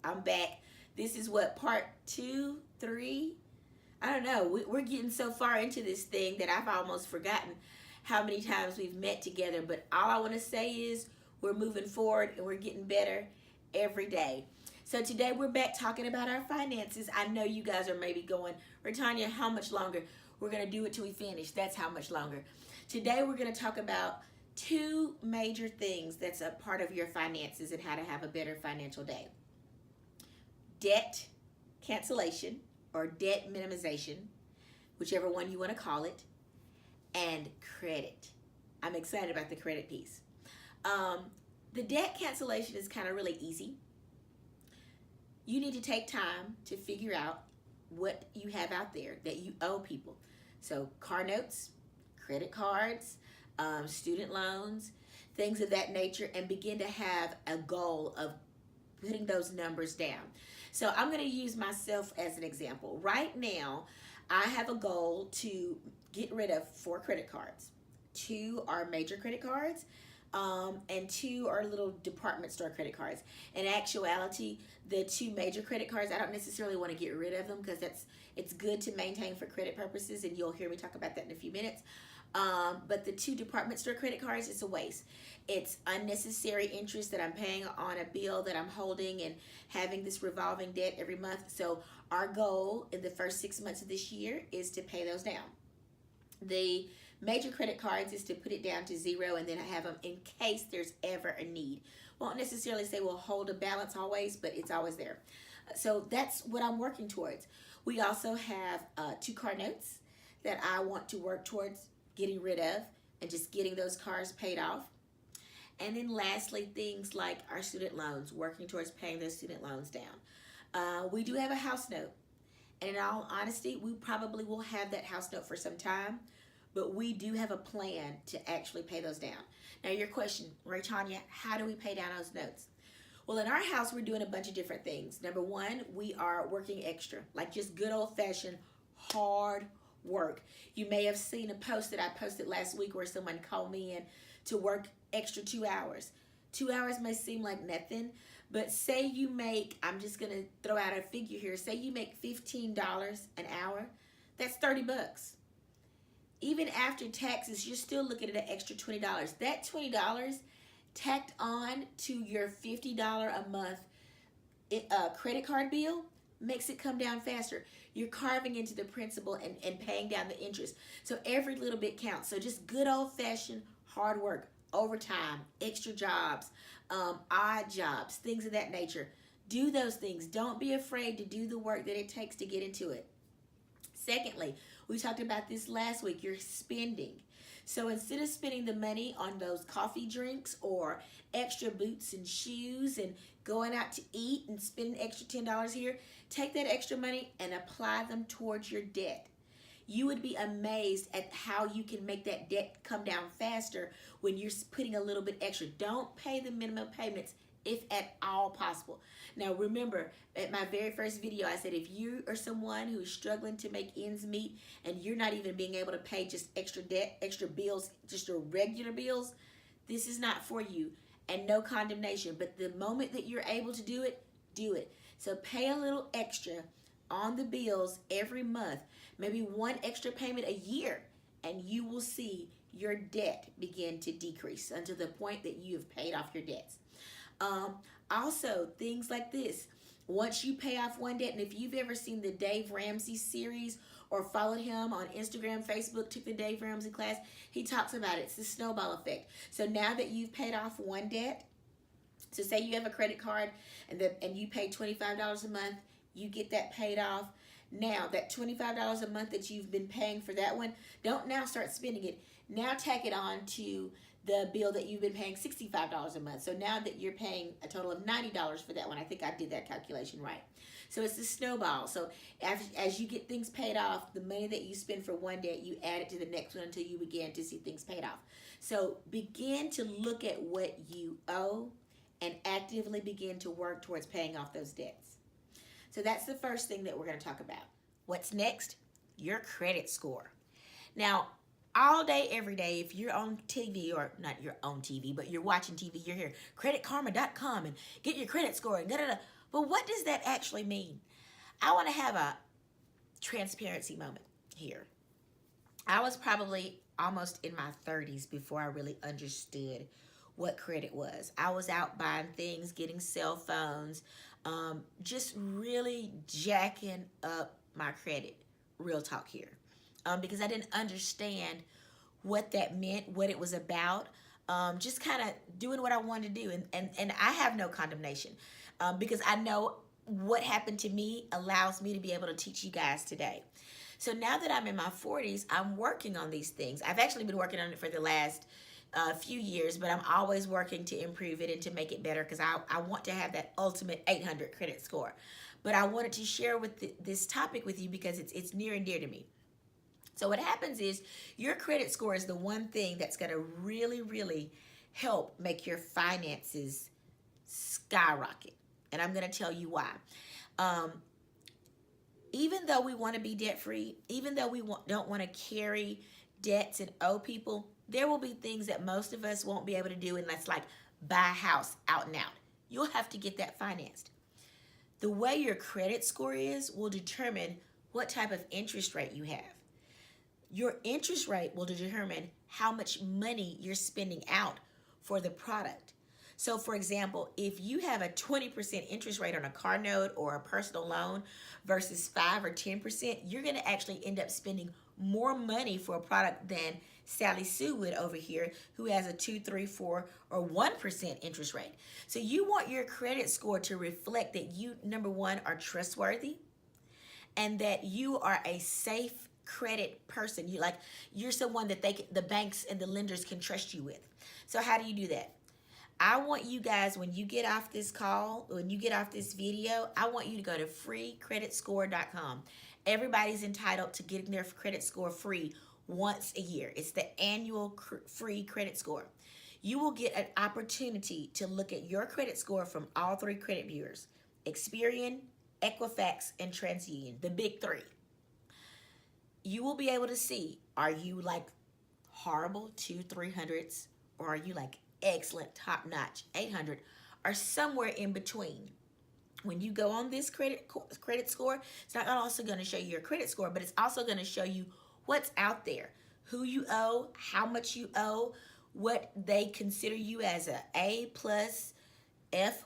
I'm back. This is what, part 2, 3? I don't know. We're getting so far into this thing that I've almost forgotten how many times we've met together. But all I want to say is we're moving forward and we're getting better every day. So today we're back talking about our finances. I know you guys are maybe going, Retanya, how much longer? We're going to do it till we finish. That's how much longer. Today we're going to talk about two major things that's a part of your finances and how to have a better financial day. Debt cancellation or debt minimization, whichever one you want to call it, and credit. I'm excited about the credit piece. The debt cancellation is kind of really easy. You need to take time to figure out what you have out there that you owe people. So car notes, credit cards, student loans, things of that nature, and begin to have a goal of putting those numbers down. So I'm going to use myself as an example. Right now, I have a goal to get rid of 4 credit cards. 2 are major credit cards, and 2 are little department store credit cards. In actuality, the 2 major credit cards, I don't necessarily want to get rid of them because it's good to maintain for credit purposes, and you'll hear me talk about that in a few minutes. But the 2 department store credit cards, it's a waste. It's unnecessary interest that I'm paying on a bill that I'm holding and having this revolving debt every month. So our goal in the first 6 months of this year is to pay those down. The major credit cards is to put it down to 0 and then have them in case there's ever a need. Won't necessarily say we'll hold a balance always, but it's always there. So that's what I'm working towards. We also have 2 car notes that I want to work towards getting rid of and just getting those cars paid off. And then lastly, things like our student loans, working towards paying those student loans down. We do have a house note. And in all honesty, we probably will have that house note for some time, but we do have a plan to actually pay those down. Now your question, Retanya, how do we pay down those notes? Well, in our house, we're doing a bunch of different things. Number one, we are working extra, like just good old-fashioned hard work. You may have seen a post that I posted last week where someone called me in to work extra 2 hours. 2 hours may seem like nothing, but say you make, I'm just going to throw out a figure here, say you make $15 an hour, that's 30 bucks. Even after taxes, you're still looking at an extra $20. That $20 tacked on to your $50 a month credit card bill makes it come down faster. You're carving into the principal and paying down the interest. So every little bit counts. So just good old-fashioned hard work, overtime, extra jobs, odd jobs, things of that nature. Do those things. Don't be afraid to do the work that it takes to get into it. Secondly, we talked about this last week, you're spending. So instead of spending the money on those coffee drinks or extra boots and shoes and going out to eat and spending extra $10 here, take that extra money and apply them towards your debt. You would be amazed at how you can make that debt come down faster when you're putting a little bit extra. Don't pay the minimum payments if at all possible. Now remember, at my very first video, I said if you are someone who is struggling to make ends meet and you're not even being able to pay just extra debt, extra bills, just your regular bills, this is not for you. And no condemnation, but the moment that you're able to do it, do it. So pay a little extra on the bills every month, maybe one extra payment a year, and you will see your debt begin to decrease until the point that you have paid off your debts. Also, things like this. Once you pay off one debt, and if you've ever seen the Dave Ramsey series or followed him on Instagram, Facebook, took the Dave Ramsey class, he talks about it. It's the snowball effect. So now that you've paid off one debt, so say you have a credit card and you pay $25 a month, you get that paid off. Now that $25 a month that you've been paying for that one, don't now start spending it. Now tack it on to the bill that you've been paying $65 a month. So now that you're paying a total of $90 for that one, I think I did that calculation right. So it's the snowball. So as you get things paid off, the money that you spend for one debt, you add it to the next one until you begin to see things paid off. So begin to look at what you owe and actively begin to work towards paying off those debts. So that's the first thing that we're going to talk about. What's next? Your credit score. Now, all day, every day, if you're on TV, or not your own TV, but you're watching TV, you're here, creditkarma.com, and get your credit score, and da-da-da. But what does that actually mean? I want to have a transparency moment here. I was probably almost in my 30s before I really understood what credit was. I was out buying things, getting cell phones, just really jacking up my credit. Real talk here. Because I didn't understand what that meant, what it was about. Just kind of doing what I wanted to do. And I have no condemnation because I know what happened to me allows me to be able to teach you guys today. So now that I'm in my 40s, I'm working on these things. I've actually been working on it for the last few years, but I'm always working to improve it and to make it better because I want to have that ultimate 800 credit score. But I wanted to share this topic with you because it's near and dear to me. So what happens is your credit score is the one thing that's going to really, really help make your finances skyrocket. And I'm going to tell you why. Even though we want to be debt free, even though we don't want to carry debts and owe people, there will be things that most of us won't be able to do unless like buy a house out and out. You'll have to get that financed. The way your credit score is will determine what type of interest rate you have. Your interest rate will determine how much money you're spending out for the product. So for example, if you have a 20% interest rate on a car note or a personal loan versus 5 or 10%, you're going to actually end up spending more money for a product than Sally Sue would over here, who has a 2, 3, 4, or 1% interest rate. So you want your credit score to reflect that you, number one, are trustworthy and that you are a safe credit person. You're someone that the banks and the lenders can trust you with. So how do you do that? I want you guys, when you get off this call, when you get off this video, I want you to go to freecreditscore.com. Everybody's entitled to getting their credit score free once a year. It's the annual free credit score. You will get an opportunity to look at your credit score from all 3 credit bureaus: Experian, Equifax, and TransUnion, the big 3. You will be able to see, are you like horrible 200-300s, or are you like excellent, top-notch 800, or somewhere in between? When you go on this credit score, it's not also going to show you your credit score, but it's also going to show you what's out there, who you owe, how much you owe, what they consider you as a A+, F-.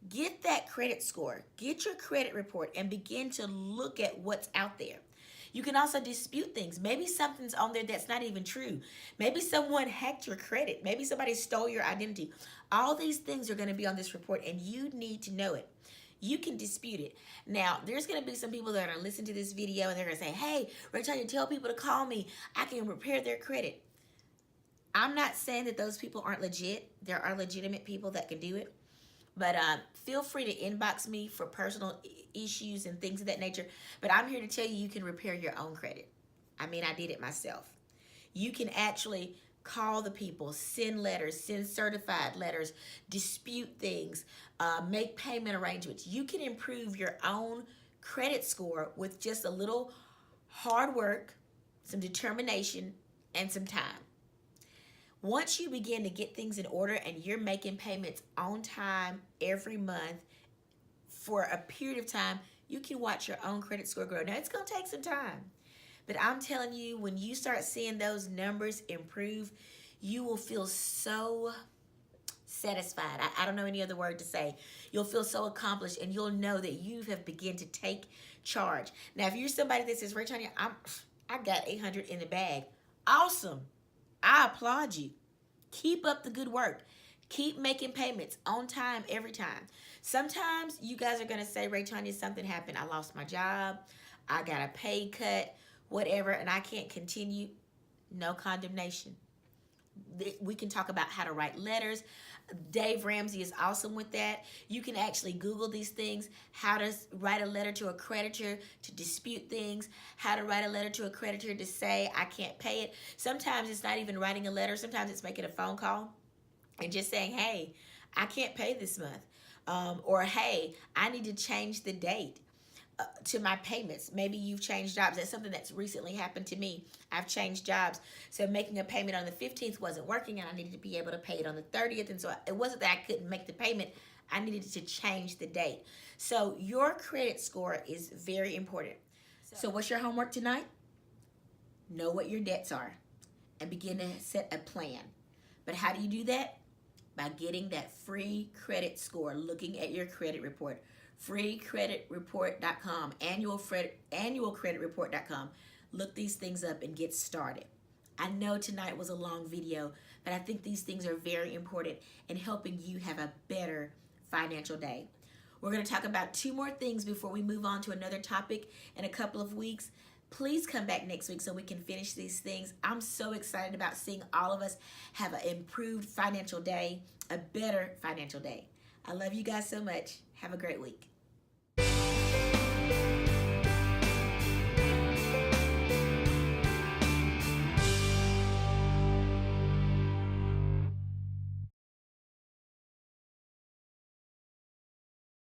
Get that credit score, get your credit report, and begin to look at what's out there. You can also dispute things. Maybe something's on there that's not even true. Maybe someone hacked your credit. Maybe somebody stole your identity. All these things are going to be on this report, and you need to know it. You can dispute it. Now, there's going to be some people that are going to listen to this video, and they're going to say, hey, Rachel, tell people to call me. I can repair their credit. I'm not saying that those people aren't legit. There are legitimate people that can do it. But feel free to inbox me for personal issues and things of that nature. But I'm here to tell you, you can repair your own credit. I mean, I did it myself. You can actually call the people, send letters, send certified letters, dispute things, make payment arrangements. You can improve your own credit score with just a little hard work, some determination, and some time. Once you begin to get things in order and you're making payments on time every month for a period of time, you can watch your own credit score grow. Now, it's going to take some time, but I'm telling you, when you start seeing those numbers improve, you will feel so satisfied. I don't know any other word to say. You'll feel so accomplished, and you'll know that you have begun to take charge. Now, if you're somebody that says, Rachel, I got 800 in the bag, awesome. I applaud you. Keep up the good work. Keep making payments on time every time. Sometimes you guys are going to say, Rachel, something happened. I lost my job. I got a pay cut, whatever, and I can't continue. No condemnation. We can talk about how to write letters. Dave Ramsey is awesome with that. You can actually Google these things, how to write a letter to a creditor to dispute things, how to write a letter to a creditor to say, I can't pay it. Sometimes it's not even writing a letter. Sometimes it's making a phone call and just saying, hey, I can't pay this month. Or, hey, I need to change the date to my payments. Maybe you've changed jobs. That's something that's recently happened to me. I've changed jobs. So making a payment on the 15th wasn't working, and I needed to be able to pay it on the 30th. And so it wasn't that I couldn't make the payment. I needed to change the date. So your credit score is very important. So what's your homework tonight? Know what your debts are and begin to set a plan. But how do you do that? By getting that free credit score, looking at your credit report. Freecreditreport.com, annualcreditreport.com. Look these things up and get started. I know tonight was a long video, but I think these things are very important in helping you have a better financial day. We're going to talk about 2 more things before we move on to another topic in a couple of weeks. Please come back next week so we can finish these things. I'm so excited about seeing all of us have an improved financial day, a better financial day. I love you guys so much. Have a great week.